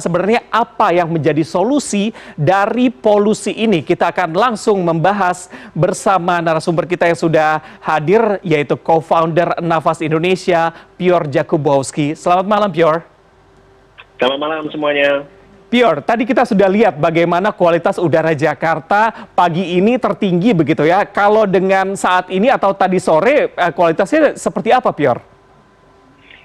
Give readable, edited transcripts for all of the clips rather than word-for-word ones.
Sebenarnya apa yang menjadi solusi dari polusi ini? Kita akan langsung membahas bersama narasumber kita yang sudah hadir, yaitu co-founder Nafas Indonesia, Pior Jakubowski. Selamat malam, Pior. Selamat malam semuanya. Pior, tadi kita sudah lihat bagaimana kualitas udara Jakarta pagi ini tertinggi begitu ya. Kalau dengan saat ini atau tadi sore, kualitasnya seperti apa, Pior?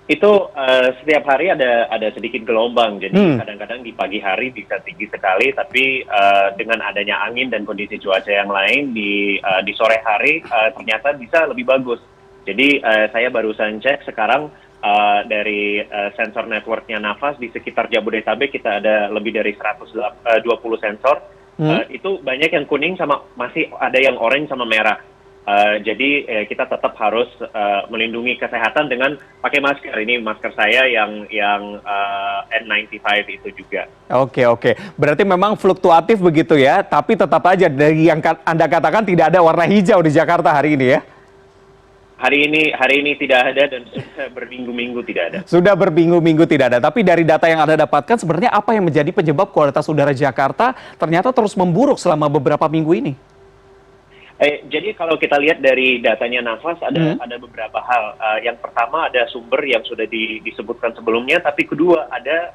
Itu setiap hari ada sedikit gelombang, jadi kadang-kadang di pagi hari bisa tinggi sekali, tapi dengan adanya angin dan kondisi cuaca yang lain di sore hari ternyata bisa lebih bagus. Jadi saya barusan cek sekarang dari sensor networknya Nafas di sekitar Jabodetabek kita ada lebih dari 120 sensor. Itu banyak yang kuning sama masih ada yang orange sama merah. Jadi kita tetap harus melindungi kesehatan dengan pakai masker. Ini masker saya yang N95 itu juga. Oke. Berarti memang fluktuatif begitu ya, tapi tetap aja dari yang Anda katakan tidak ada warna hijau di Jakarta hari ini ya? Hari ini tidak ada dan sudah berminggu-minggu tidak ada. Sudah berminggu-minggu tidak ada. Tapi dari data yang Anda dapatkan sebenarnya apa yang menjadi penyebab kualitas udara Jakarta ternyata terus memburuk selama beberapa minggu ini? Jadi kalau kita lihat dari datanya Nafas ada beberapa hal. Yang pertama ada sumber yang sudah disebutkan sebelumnya, tapi kedua ada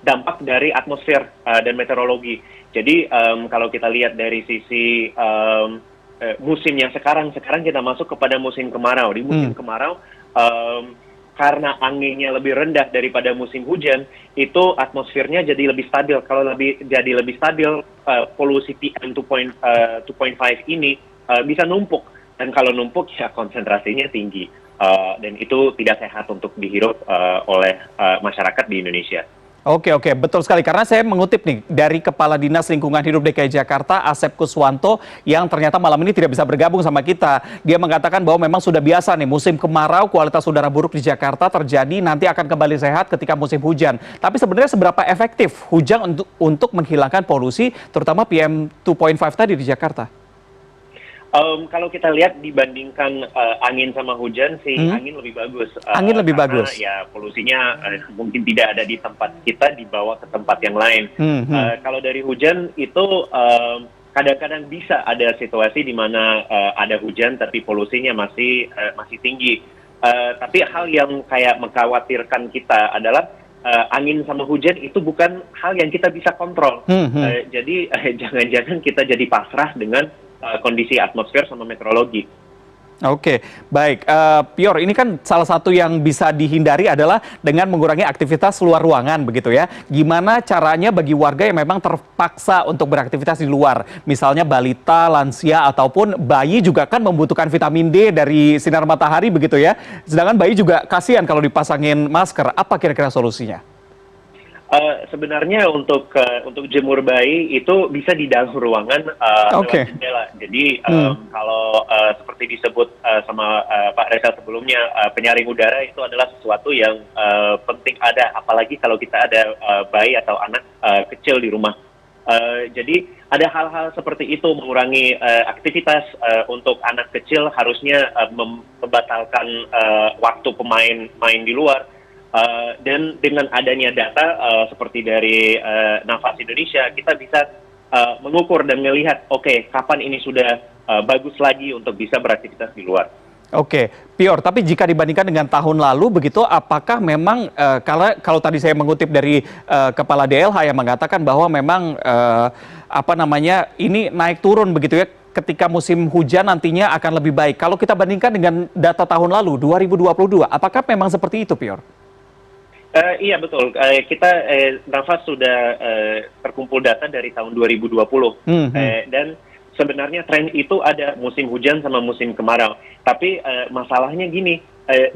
dampak dari atmosfer dan meteorologi. Jadi kalau kita lihat dari sisi musim yang sekarang kita masuk kepada musim kemarau. Di musim kemarau karena anginnya lebih rendah daripada musim hujan, itu atmosfernya jadi lebih stabil. Kalau jadi lebih stabil, polusi PM 2.5 ini bisa numpuk. Dan kalau numpuk, ya konsentrasinya tinggi. Dan itu tidak sehat untuk dihirup oleh masyarakat di Indonesia. Oke, betul sekali. Karena saya mengutip nih dari Kepala Dinas Lingkungan Hidup DKI Jakarta, Asep Kuswanto, yang ternyata malam ini tidak bisa bergabung sama kita. Dia mengatakan bahwa memang sudah biasa nih musim kemarau, kualitas udara buruk di Jakarta terjadi, nanti akan kembali sehat ketika musim hujan. Tapi sebenarnya seberapa efektif hujan untuk menghilangkan polusi, terutama PM 2.5 tadi di Jakarta? Kalau kita lihat dibandingkan angin sama hujan sih, angin lebih bagus. Angin lebih bagus. Ya polusinya mungkin tidak ada di tempat kita, dibawa ke tempat yang lain. Kalau dari hujan itu kadang-kadang bisa ada situasi di mana ada hujan tapi polusinya masih tinggi. Tapi hal yang kayak mengkhawatirkan kita adalah angin sama hujan itu bukan hal yang kita bisa kontrol. Jadi jangan-jangan kita jadi pasrah dengan kondisi atmosfer sama meteorologi. Oke, baik. Pior, ini kan salah satu yang bisa dihindari adalah dengan mengurangi aktivitas luar ruangan, begitu ya. Gimana caranya bagi warga yang memang terpaksa untuk beraktivitas di luar? Misalnya balita, lansia, ataupun bayi juga kan membutuhkan vitamin D dari sinar matahari, begitu ya. Sedangkan bayi juga kasihan kalau dipasangin masker. Apa kira-kira solusinya? Sebenarnya untuk jemur bayi itu bisa di dalam ruangan lewat jendela. Jadi kalau seperti disebut sama Pak Reza sebelumnya, penyaring udara itu adalah sesuatu yang penting ada, apalagi kalau kita ada bayi atau anak kecil di rumah. Jadi ada hal-hal seperti itu, mengurangi aktivitas untuk anak kecil, harusnya membatalkan waktu main di luar. Dan dengan adanya data seperti dari Nafas Indonesia, kita bisa mengukur dan melihat, oke, kapan ini sudah bagus lagi untuk bisa beraktivitas di luar. Oke, Pior, tapi jika dibandingkan dengan tahun lalu, begitu, apakah memang, kalau tadi saya mengutip dari Kepala DLH yang mengatakan bahwa memang, ini naik turun begitu ya, ketika musim hujan nantinya akan lebih baik. Kalau kita bandingkan dengan data tahun lalu, 2022, apakah memang seperti itu, Pior? Iya betul, kita Nafas sudah terkumpul data dari tahun 2020 dan sebenarnya tren itu ada musim hujan sama musim kemarau. Tapi masalahnya gini,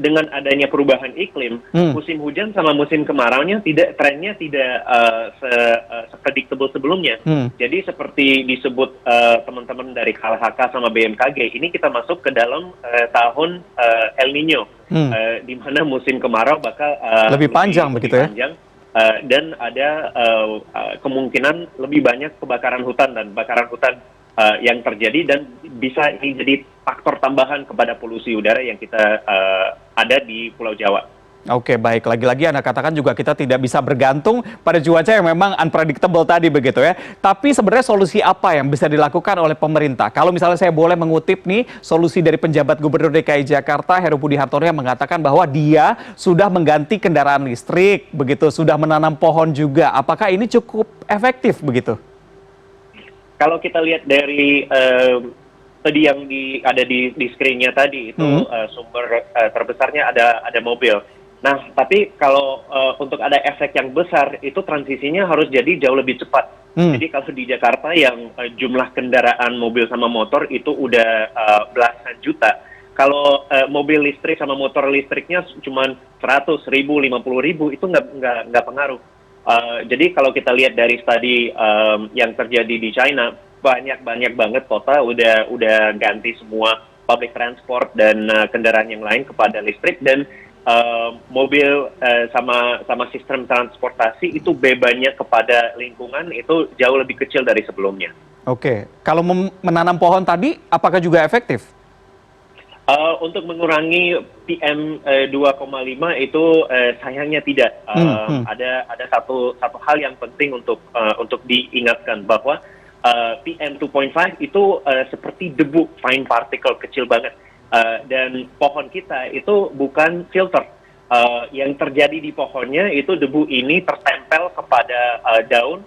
dengan adanya perubahan iklim, musim hujan sama musim kemaraunya trennya tidak se-predictable sebelumnya. Jadi seperti disebut teman-teman dari KLHK sama BMKG, ini kita masuk ke dalam tahun El Nino, di mana musim kemarau bakal lebih panjang begitu ya? Dan ada kemungkinan lebih banyak kebakaran hutan yang terjadi, dan bisa ini jadi faktor tambahan kepada polusi udara yang kita ada di Pulau Jawa. Oke, baik. Lagi-lagi Anda katakan juga kita tidak bisa bergantung pada cuaca yang memang unpredictable tadi begitu ya. Tapi sebenarnya solusi apa yang bisa dilakukan oleh pemerintah? Kalau misalnya saya boleh mengutip nih solusi dari penjabat Gubernur DKI Jakarta Heru Budi Hartono yang mengatakan bahwa dia sudah mengganti kendaraan listrik begitu, sudah menanam pohon juga. Apakah ini cukup efektif begitu? Kalau kita lihat dari tadi yang ada di screen-nya tadi itu sumber terbesarnya ada mobil. Nah, tapi kalau untuk ada efek yang besar itu transisinya harus jadi jauh lebih cepat. Jadi kalau di Jakarta yang jumlah kendaraan mobil sama motor itu udah belasan juta. Kalau mobil listrik sama motor listriknya cuma 100 ribu, 50 ribu itu nggak pengaruh. Jadi kalau kita lihat dari studi yang terjadi di China, banyak banget kota udah ganti semua public transport dan kendaraan yang lain kepada listrik, dan mobil sama sistem transportasi itu bebannya kepada lingkungan itu jauh lebih kecil dari sebelumnya. Oke, kalau menanam pohon tadi apakah juga efektif? Untuk mengurangi PM 2,5 itu sayangnya tidak. Ada satu hal yang penting untuk diingatkan bahwa PM 2.5 itu seperti debu, fine particle, kecil banget. Dan pohon kita itu bukan filter. Yang terjadi di pohonnya itu debu ini tertempel kepada daun.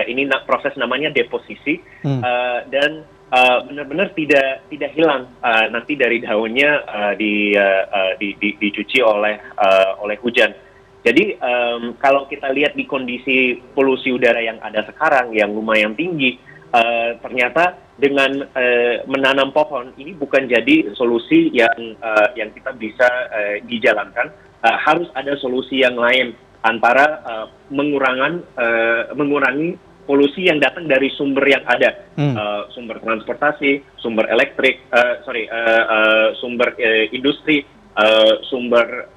Ini proses namanya deposisi, dan benar-benar tidak hilang nanti dari daunnya dicuci oleh hujan. Jadi kalau kita lihat di kondisi polusi udara yang ada sekarang yang lumayan tinggi, ternyata dengan menanam pohon ini bukan jadi solusi yang kita bisa dijalankan. Harus ada solusi yang lain antara mengurangi polusi yang datang dari sumber yang ada, sumber transportasi, sumber elektrik, sumber industri, sumber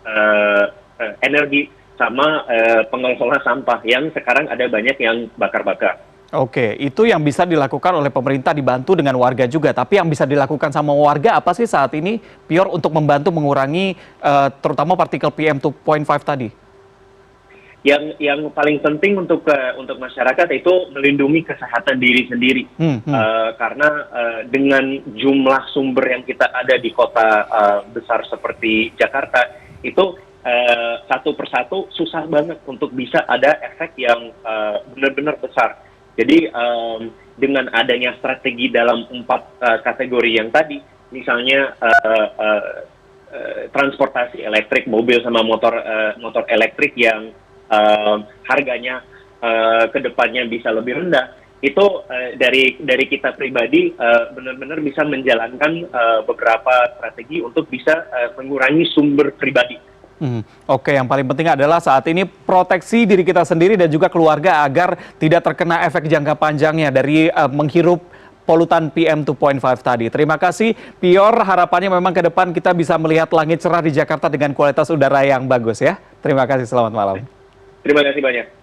energi, sama pengelola sampah yang sekarang ada banyak yang bakar-bakar. Oke, itu yang bisa dilakukan oleh pemerintah dibantu dengan warga juga. Tapi yang bisa dilakukan sama warga apa sih saat ini, Pior, untuk membantu mengurangi terutama partikel PM 2.5 tadi? Yang paling penting untuk masyarakat itu melindungi kesehatan diri sendiri. Karena dengan jumlah sumber yang kita ada di kota besar seperti Jakarta, itu satu persatu susah banget untuk bisa ada efek yang benar-benar besar. Jadi dengan adanya strategi dalam 4 kategori yang tadi, misalnya transportasi elektrik, mobil sama motor elektrik yang harganya ke depannya bisa lebih rendah, itu dari kita pribadi benar-benar bisa menjalankan beberapa strategi untuk bisa mengurangi sumber pribadi. Oke, yang paling penting adalah saat ini proteksi diri kita sendiri dan juga keluarga agar tidak terkena efek jangka panjangnya dari menghirup polutan PM 2.5 tadi. Terima kasih, Pior. Harapannya memang ke depan kita bisa melihat langit cerah di Jakarta dengan kualitas udara yang bagus ya. Terima kasih, selamat malam. Terima kasih banyak.